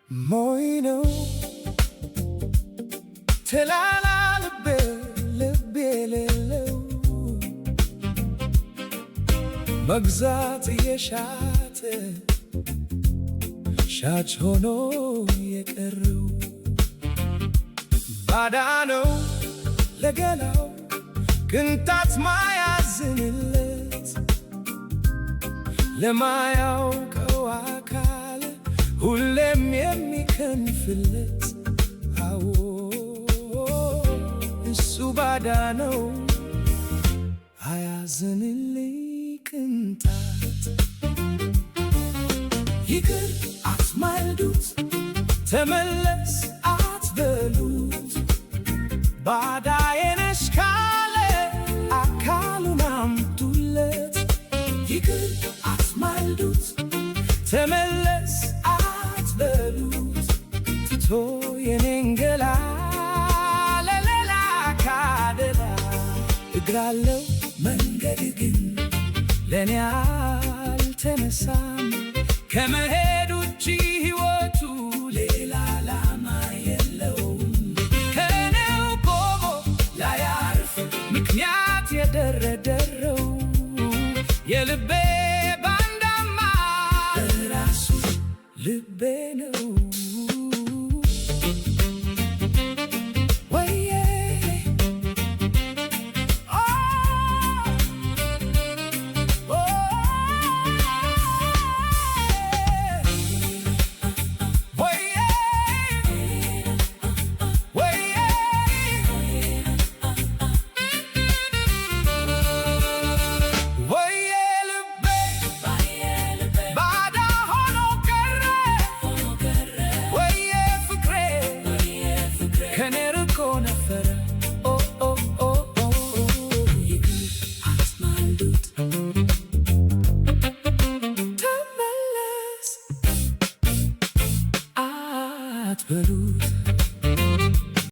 ሞኝ ነው ተላላ ልቤ የሌለው መግዛት የሻተ ሻጭ ሆኖ የቀረው ባዳ ነው ለገላው ቅንጣት ማያዝንለት ለማያውቀው አካል ሁሌም የሚከንፍለት አዎ እሱ ባዳ ነው አያዝንልኝ ቅንጣት። ይቅር አትማልዱት ተመለስ አትበሉት ባዳዬ ነሽ ካለ አካሉን አምጡለት። ይቅር አትማልዱት ተመለስ አትበሉት ትቶ የኔን ገላ ለሌላ ካደላ እግራለው መንገድ ግን ለኔ አልተነሳም ከመሄድ ውጪ ሕይወቱ ሌላ ዓላማ የለውም። ከኔው ቆሞ ላያርፍ ምክንያት የደረደረው የልቤ